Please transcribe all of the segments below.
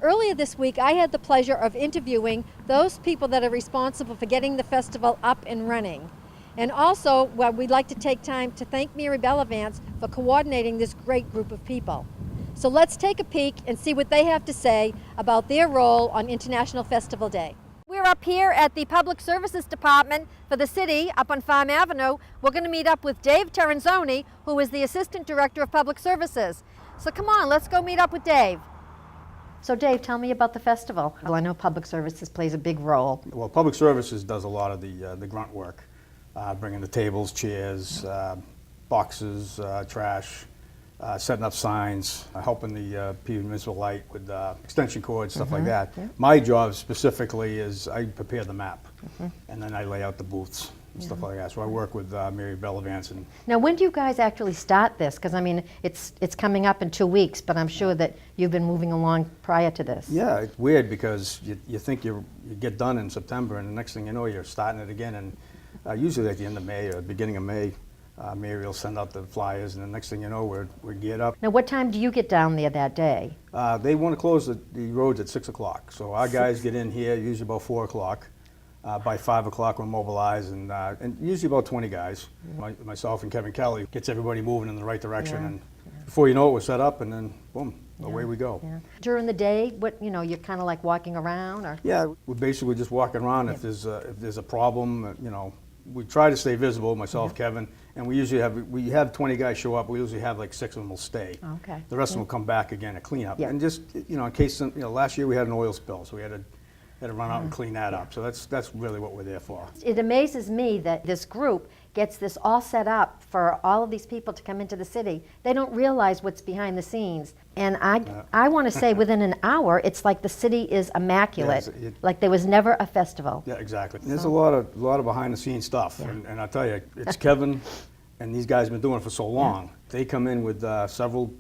Earlier this week, I had the pleasure of interviewing those people that are responsible for getting the festival up and running. And also, well, we'd like to take time to thank Mary Bellavance for coordinating this great group of people. So let's take a peek and see what they have to say about their role on International Festival Day. We're up here at the Public Services Department for the city up on Farm Avenue. We're going to meet up with Dave Terenzoni, who is the Assistant Director of Public Services. So come on, let's go meet up with Dave. So Dave, tell me about the festival. Well, I know Public Services plays a big role. Well, Public Services does a lot of the grunt work, bringing the tables, chairs, boxes, trash, setting up signs, helping the Peabody Municipal Light with extension cords, stuff like that. Yeah. My job specifically is I prepare the map, and then I lay out the booths and stuff like that. So I work with Mary Bellavance. And now, when do you guys actually start this? Because I mean, it's coming up in 2 weeks, but I'm sure that you've been moving along prior to this. Yeah, it's weird because you think you get done in September, and the next thing you know, you're starting it again. And usually at the end of May or beginning of May, Mary will send out the flyers, and the next thing you know, we're geared up. Now, what time do you get down there that day? They want to close the roads at 6 o'clock. So our guys get in here usually about 4 o'clock. By 5 o'clock, we're mobilized, and usually about 20 guys. Myself and Kevin Kelly gets everybody moving in the right direction, and before you know it, we're set up, and then boom, away we go. Yeah. During the day, you're kind of like walking around, or? Yeah, we're basically just walking around. If there's a problem, we try to stay visible. Myself, Kevin, and we usually have 20 guys show up. We usually have like 6 of them will stay. Okay. The rest of them will come back again and clean up. Yeah. And just in case last year we had an oil spill, so we had to run out and clean that up. So that's really what we're there for. It amazes me that this group gets this all set up for all of these people to come into the city. They don't realize what's behind the scenes. And I want to say within an hour, it's like the city is immaculate, like there was never a festival. Yeah, exactly. There's a lot of behind the scenes stuff. Yeah. And I'll tell you, it's Kevin and these guys have been doing it for so long. Yeah. They come in with several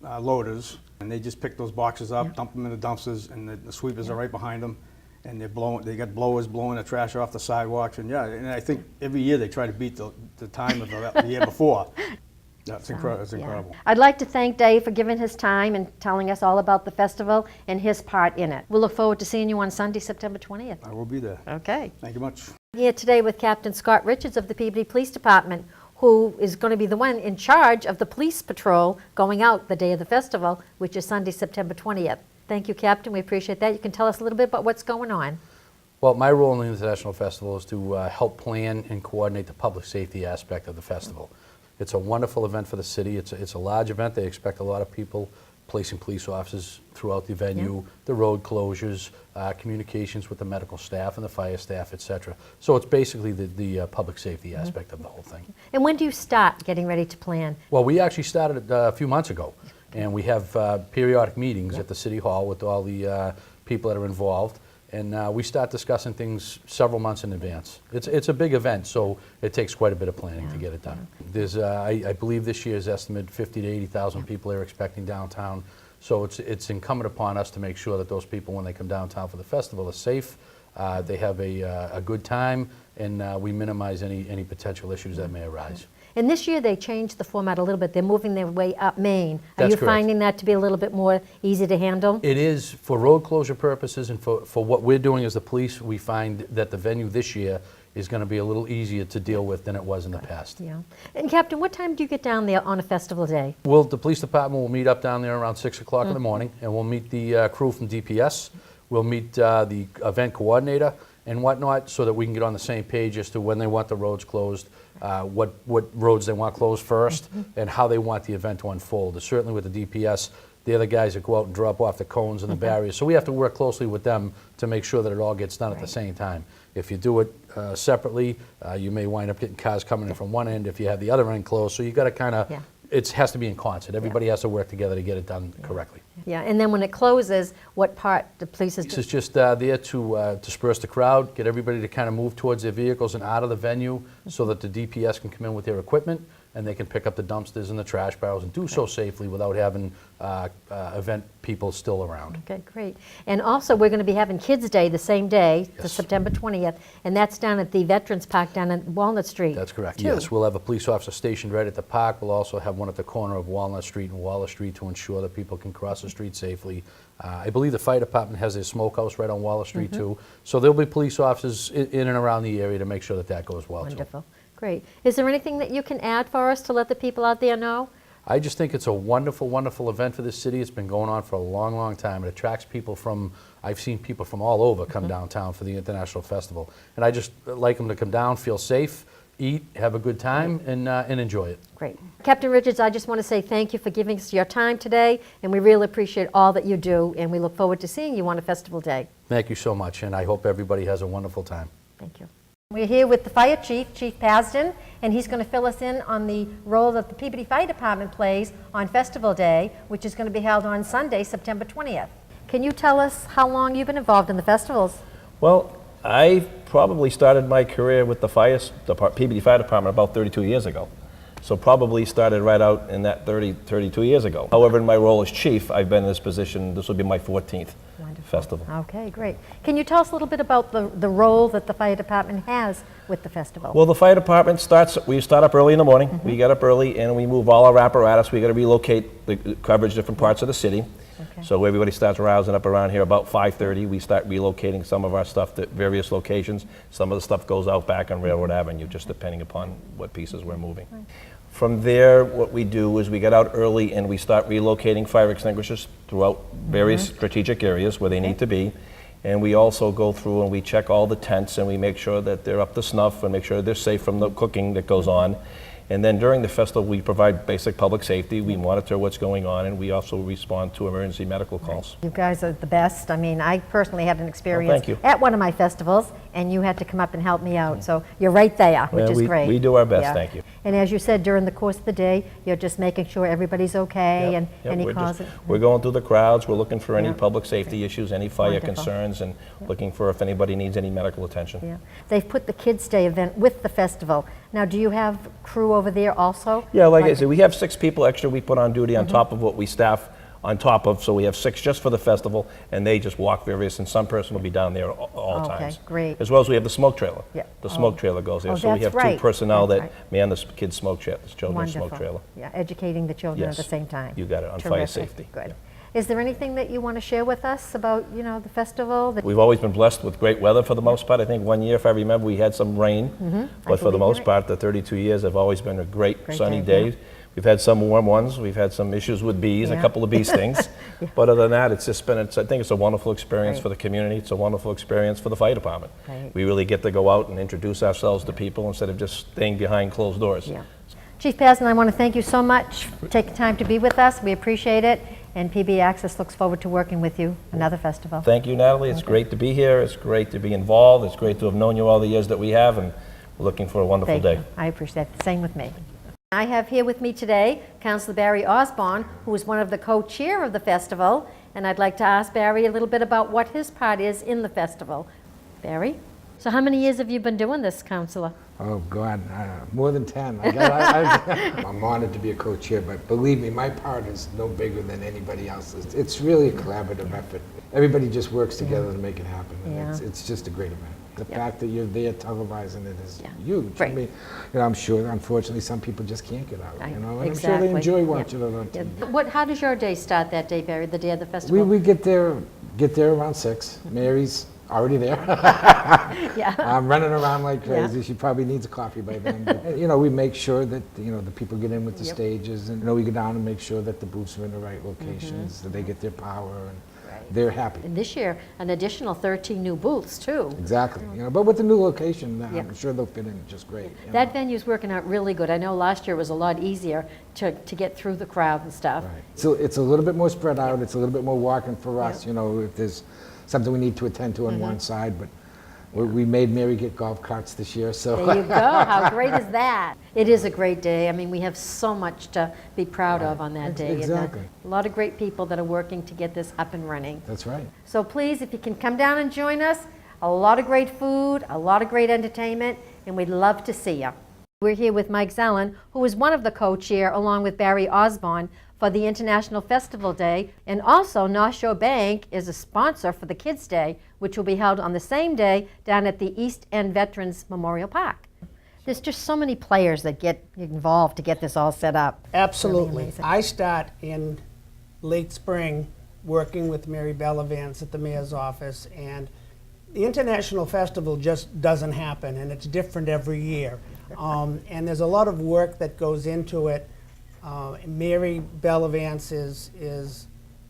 loaders, and they just pick those boxes up, dump them in the dumpsters, and the sweepers are right behind them. And they got blowers blowing the trash off the sidewalks, and I think every year they try to beat the time of the year before. That's incredible. It's incredible. I'd like to thank Dave for giving his time and telling us all about the festival and his part in it. We'll look forward to seeing you on Sunday, September 20th. I will be there. Okay. Thank you much. Here today with Captain Scott Richards of the Peabody Police Department, who is going to be the one in charge of the police patrol going out the day of the festival, which is Sunday, September 20th. Thank you, Captain. We appreciate that. You can tell us a little bit about what's going on. Well, my role in the International Festival is to help plan and coordinate the public safety aspect of the festival. It's a wonderful event for the city. It's a large event. They expect a lot of people, placing police officers throughout the venue, the road closures, communications with the medical staff and the fire staff, etc. So it's basically the public safety aspect of the whole thing. And when do you start getting ready to plan? Well, we actually started a few months ago. And we have periodic meetings at the City Hall with all the people that are involved. And we start discussing things several months in advance. It's a big event, so it takes quite a bit of planning to get it done. There's, I believe this year's estimate, 50 to 80,000 people are expecting downtown. So it's incumbent upon us to make sure that those people, when they come downtown for the festival, are safe, they have a good time, and we minimize any potential issues that may arise. And this year they changed the format a little bit. They're moving their way up Main. Are That's you correct. finding that to be a little bit more easy to handle? It is for road closure purposes, and for what we're doing as the police, we find that the venue this year is going to be a little easier to deal with than it was in the past. Yeah. And Captain, what time do you get down there on a festival day? Well, the police department will meet up down there around 6 o'clock in the morning, and we'll meet the crew from DPS. We'll meet the event coordinator and whatnot, so that we can get on the same page as to when they want the roads closed, what roads they want closed first, and how they want the event to unfold. Certainly with the DPS, they're the guys that go out and drop off the cones and the barriers. So we have to work closely with them to make sure that it all gets done at the same time. If you do it separately, you may wind up getting cars coming in from one end if you have the other end closed. So you got to kind of, it has to be in concert. Everybody has to work together to get it done correctly. Yeah, and then when it closes, what part the police is doing? It's just there to disperse the crowd, get everybody to kind of move towards their vehicles and out of the venue so that the DPS can come in with their equipment. and they can pick up the dumpsters and the trash barrels and do so safely without having event people still around. Okay, great. And also, we're going to be having Kids Day the same day, the Yes. September 20th, and that's down at the Veterans Park down at Walnut Street. That's correct, too. yes. We'll have a police officer stationed right at the park. We'll also have one at the corner of Walnut Street and Waller Street to ensure that people can cross the street safely. I believe the fire department has their smokehouse right on Waller Street too. So there'll be police officers in and around the area to make sure that that goes well too. Wonderful. Great. Is there anything that you can add for us to let the people out there know? I just think it's a wonderful, wonderful event for this city. It's been going on for a long, long time. It attracts people from, I've seen people from all over come downtown for the International Festival. And I just like them to come down, feel safe, eat, have a good time, and enjoy it. Great. Captain Richards, I just want to say thank you for giving us your time today, and we really appreciate all that you do, and we look forward to seeing you on a festival day. Thank you so much, and I hope everybody has a wonderful time. Thank you. We're here with the Fire Chief, Chief Pasden, and he's going to fill us in on the role that the Peabody Fire Department plays on Festival Day, which is going to be held on Sunday, September 20th. Can you tell us how long you've been involved in the festivals? Well, I probably started my career with the Peabody Fire Department about 32 years ago. So probably started right out in that 32 years ago. However, in my role as chief, I've been in this position, this will be my 14th festival. Okay, great. Can you tell us a little bit about the role that the fire department has with the festival? Well, the fire department we start up early in the morning. We get up early and we move all our apparatus. We got to relocate the coverage different parts of the city. Okay. So everybody starts rousing up around here about 5:30. We start relocating some of our stuff to various locations. Some of the stuff goes out back on Railroad Avenue, just depending upon what pieces we're moving. Right. From there, what we do is we get out early and we start relocating fire extinguishers throughout various strategic areas where they need to be. And we also go through and we check all the tents and we make sure that they're up to snuff and make sure they're safe from the cooking that goes on. And then during the festival, we provide basic public safety. We monitor what's going on, and we also respond to emergency medical calls. You guys are the best. I mean, I personally had an experience thank you. at one of my festivals, and you had to come up and help me out. So you're right there, which is great. We do our best, thank you. And as you said, during the course of the day, you're just making sure everybody's okay Yep, and yep, any we're cause. we're going through the crowds, we're looking for any Yep. public safety issues, any fire Wonderful. concerns, and looking for if anybody needs any medical attention. Yeah. They've put the Kids Day event with the festival. Now, do you have crew over there also? Yeah, like I said, we have 6 people extra we put on duty on top of what we staff on top of, so we have 6 just for the festival, and they just walk various, and some person will be down there all Okay, times. great. As well as we have the smoke trailer. Yeah. The smoke trailer goes there, Oh, so we that's have 2 right. personnel That's that right. man the kids' smoke trailer, the children's smoke Wonderful. trailer. Yeah, educating the children at Yes, the same time. you got it, on fire Terrific. safety. Good. Yeah. Is there anything that you want to share with us about, the festival? We've always been blessed with great weather for the most part. I think one year, if I remember, we had some rain, but for the believe most you're part, the 32 years have always been a great sunny day, day. We've had some warm ones. We've had some issues with bees, a Yeah. couple of bee stings. But other than that, it's just been, I think it's a wonderful experience Right. for the community. It's a wonderful experience for the fire department. Right. We really get to go out and introduce ourselves to people instead of just staying behind closed doors. Yeah. Chief Pasden, I want to thank you so much for taking time to be with us. We appreciate it. And PB Access looks forward to working with you another festival. Thank you, Natalie. It's great to be here. It's great to be involved. It's great to have known you all the years that we have, and we're looking for a wonderful Thank day. you. I appreciate it. Same with me. I have here with me today Councilor Barry Osborn, who is one of the co-chair of the festival, and I'd like to ask Barry a little bit about what his part is in the festival. Barry? So how many years have you been doing this, Councilor? Oh, God, more than 10. I'm honored to be a co-chair, but believe me, my part is no bigger than anybody else's. It's really a collaborative effort. Everybody just works together to make it happen, and Yeah. it's just a great event. The Yeah. fact that you're there televising it is Yeah. huge. Right. I mean, I'm sure, unfortunately, some people just can't get out, and I'm sure Exactly. they enjoy Yeah. watching it on Yeah. TV. How does your day start that day, Barry, the day of the festival? We get there around 6. Mary's already there. Yeah. I'm running around like Yeah. crazy. She probably needs a coffee by then. But, we make sure that, the people get in with the Yep. stages. And, we go down and make sure that the booths are in the right locations, that they get their power, and Right. they're happy. And this year, an additional 13 new booths, too. Exactly. But with the new location, Yep. I'm sure they'll fit in just great. That venue's working out really good. I know last year was a lot easier to get through the crowd and stuff. Right. So it's a little bit more spread out. It's a little bit more walking for us, if there's something we need to attend to on one side. But we made Mary get golf carts this year, so. There you go. How great is that? It is a great day. I mean, we have so much to be proud of on that day. Exactly. And a lot of great people that are working to get this up and running. That's right. So please, if you can come down and join us, a lot of great food, a lot of great entertainment, and we'd love to see you. We're here with Mike Zelan, who is one of the co-chair, along with Barry Osborn, for the International Festival Day. And also, North Shore Bank is a sponsor for the Kids' Day, which will be held on the same day down at the East End Veterans Memorial Park. There's just so many players that get involved to get this all set up. Absolutely. Really I start in late spring working with Mary Bellavance at the mayor's office, and the International Festival just doesn't happen, and it's different every year. And there's a lot of work that goes into it. Mary Bellavance is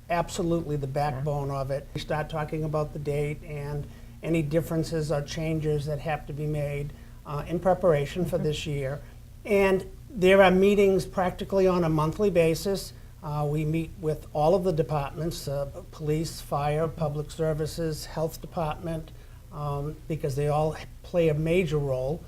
absolutely the backbone of it. We start talking about the date and any differences or changes that have to be made in preparation for this year. And there are meetings practically on a monthly basis. We meet with all of the departments, police, fire, public services, health department, because they all play a major role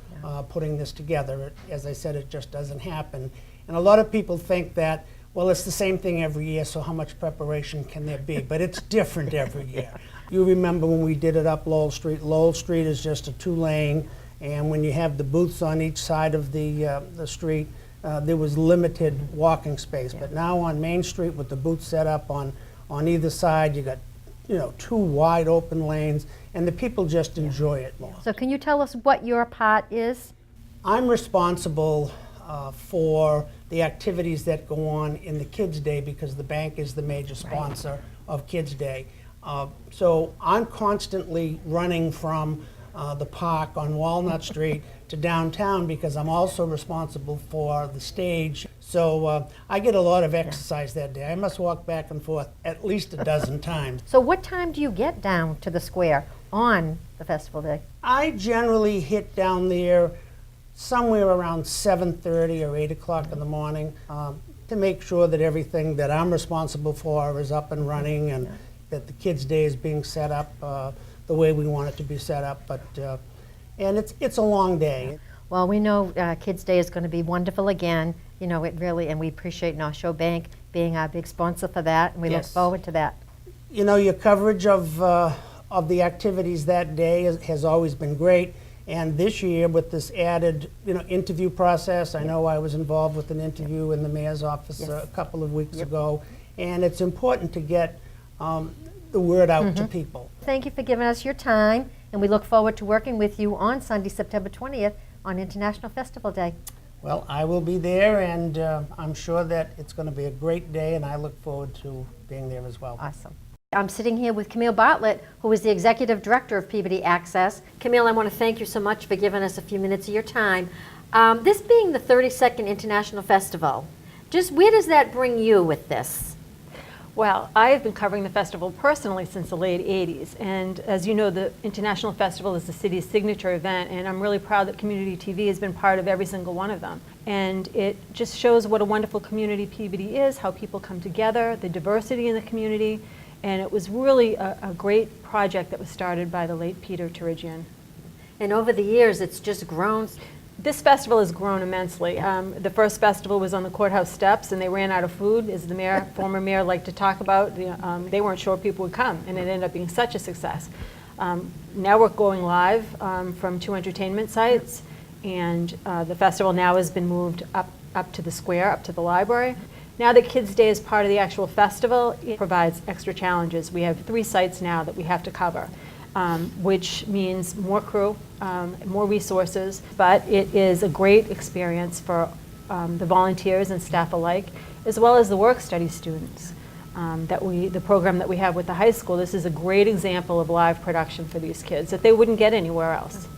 putting this together. As I said, it just doesn't happen. And a lot of people think that, well, it's the same thing every year, so how much preparation can there be? But it's different every year. You remember when we did it up Lowell Street. Lowell Street is just a 2-lane, and when you have the booths on each side of the street, there was limited walking space. But now on Main Street with the booths set up on either side, you got 2 wide open lanes, and the people just enjoy it more. So can you tell us what your part is? I'm responsible for the activities that go on in the Kids' Day because the bank is the major sponsor of Kids' Day. So I'm constantly running from the park on Walnut Street to downtown because I'm also responsible for the stage. So I get a lot of exercise that day. I must walk back and forth at least a dozen times. So what time do you get down to the square on the festival day? I generally hit down there somewhere around 7:30 or 8 o'clock in the morning to make sure that everything that I'm responsible for is up and running and that the Kids' Day is being set up the way we want it to be set up. But and it's a long day. Well, we know Kids' Day is going to be wonderful again. It really, and we appreciate North Shore Bank being our big sponsor for that, and we look Yes. forward to that. Your coverage of the activities that day has always been great. And this year, with this added, interview process, I know I was involved with an interview in the mayor's office a couple of weeks ago, and it's important to get the word out to people. Thank you for giving us your time, and we look forward to working with you on Sunday, September 20th on International Festival Day. Well, I will be there, and I'm sure that it's going to be a great day, and I look forward to being there as well. Awesome. I'm sitting here with Camille Bartlett, who is the Executive Director of Peabody Access. Camille, I want to thank you so much for giving us a few minutes of your time. This being the 32nd International Festival, just where does that bring you with this? Well, I have been covering the festival personally since the late 80s, and as you know, the International Festival is the city's signature event, and I'm really proud that Community TV has been part of every single one of them. And it just shows what a wonderful community Peabody is, how people come together, the diversity in the community, and it was really a great project that was started by the late Peter Turigian. And over the years, it's just grown. This festival has grown immensely. The first festival was on the courthouse steps, and they ran out of food, as the mayor, former mayor liked to talk about. They weren't sure people would come, and it ended up being such a success. Now we're going live from 2 entertainment sites, and the festival now has been moved up to the square, up to the library. Now that Kids' Day is part of the actual festival, it provides extra challenges. We have 3 sites now that we have to cover. Which means more crew, more resources, but it is a great experience for the volunteers and staff alike, as well as the work-study students. The program that we have with the high school, this is a great example of live production for these kids that they wouldn't get anywhere else.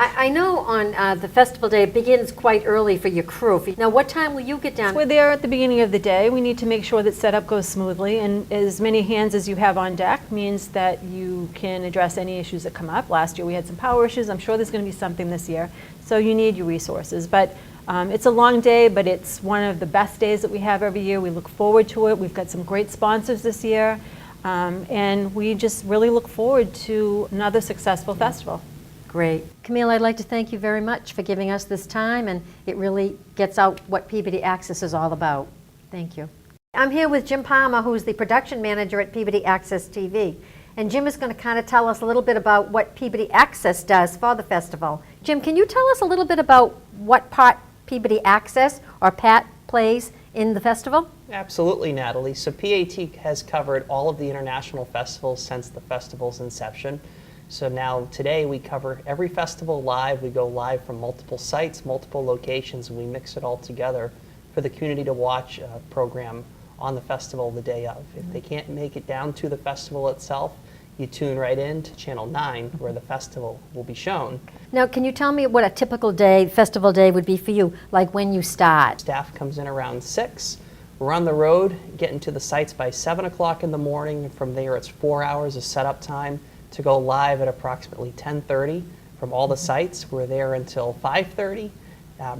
I know on the festival day, it begins quite early for your crew. Now, what time will you get down? We're there at the beginning of the day. We need to make sure that setup goes smoothly, and as many hands as you have on deck means that you can address any issues that come up. Last year we had some power issues. I'm sure there's going to be something this year, so you need your resources. But it's a long day, but it's one of the best days that we have every year. We look forward to it. We've got some great sponsors this year, and we just really look forward to another successful festival. Great. Camille, I'd like to thank you very much for giving us this time, and it really gets out what Peabody Access is all about. Thank you. I'm here with Jim Palmer, who's the production manager at Peabody Access TV. And Jim is going to kind of tell us a little bit about what Peabody Access does for the festival. Jim, can you tell us a little bit about what part Peabody Access or PAT plays in the festival? Absolutely, Natalie. So PAT has covered all of the international festivals since the festival's inception. So now today we cover every festival live. We go live from multiple sites, multiple locations, and we mix it all together for the community to watch a program on the festival the day of. If they can't make it down to the festival itself, you tune right in to Channel 9 where the festival will be shown. Now, can you tell me what a typical day, festival day would be for you, like when you start? Staff comes in around 6. We're on the road, getting to the sites by 7 o'clock in the morning. And from there, it's 4 hours of setup time to go live at approximately 10:30 from all the sites. We're there until 5:30.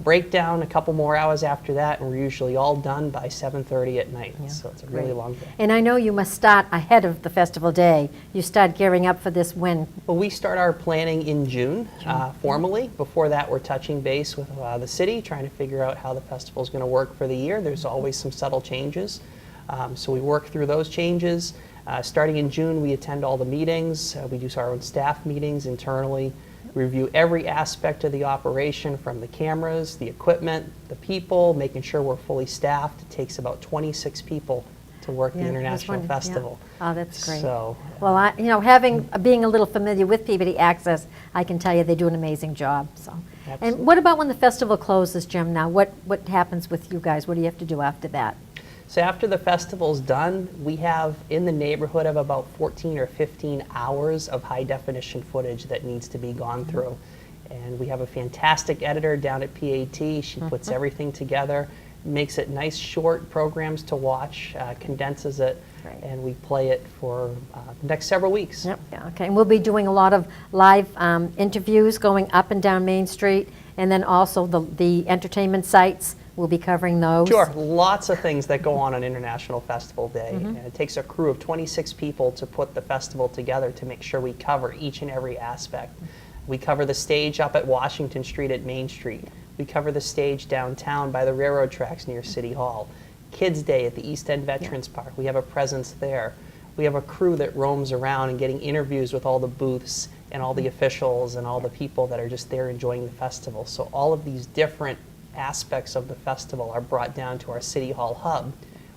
Breakdown a couple more hours after that, and we're usually all done by 7:30 at night. So it's a really Great. long day. And I know you must start ahead of the festival day. You start gearing up for this when? Well, we start our planning in June, formally. Before that, we're touching base with the city, trying to figure out how the festival is going to work for the year. There's always some subtle changes. So we work through those changes. Starting in June, we attend all the meetings. We do our own staff meetings internally. We review every aspect of the operation, from the cameras, the equipment, the people, making sure we're fully staffed. It takes about 26 people to work the International Festival. Oh, that's great. So, Well, being a little familiar with Peabody Access, I can tell you they do an amazing job. So, Absolutely. and what about when the festival closes, Jim? Now, what happens with you guys? What do you have to do after that? So after the festival's done, we have in the neighborhood of about 14 or 15 hours of high definition footage that needs to be gone through. And we have a fantastic editor down at PAT. She puts everything together, makes it nice short programs to watch, condenses it, Great. and we play it for the next several weeks. Yep. Yeah, okay. And we'll be doing a lot of live interviews going up and down Main Street, and then also the entertainment sites. We'll be covering those. Sure, lots of things that go on International Festival Day. And it takes a crew of 26 people to put the festival together to make sure we cover each and every aspect. We cover the stage up at Washington Street at Main Street. We cover the stage downtown by the railroad tracks near City Hall. Kids Day at the East End Veterans Park. We have a presence there. We have a crew that roams around and getting interviews with all the booths and all the officials and all the people that are just there enjoying the festival. So all of these different aspects of the festival are brought down to our City Hall hub.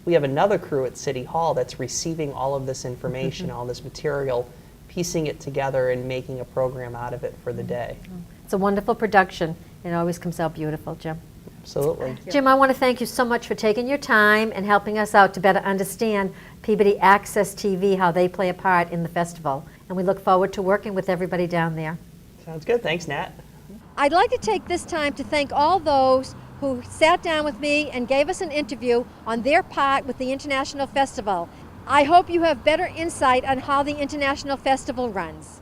We have another crew at City Hall that's receiving all of this information, all this material, piecing it together and making a program out of it for the day. It's a wonderful production. It always comes out beautiful, Jim. Absolutely. Jim, I want to thank you so much for taking your time and helping us out to better understand Peabody Access TV, how they play a part in the festival. And we look forward to working with everybody down there. Sounds good. Thanks, Nat. I'd like to take this time to thank all those who sat down with me and gave us an interview on their part with the International Festival. I hope you have better insight on how the International Festival runs.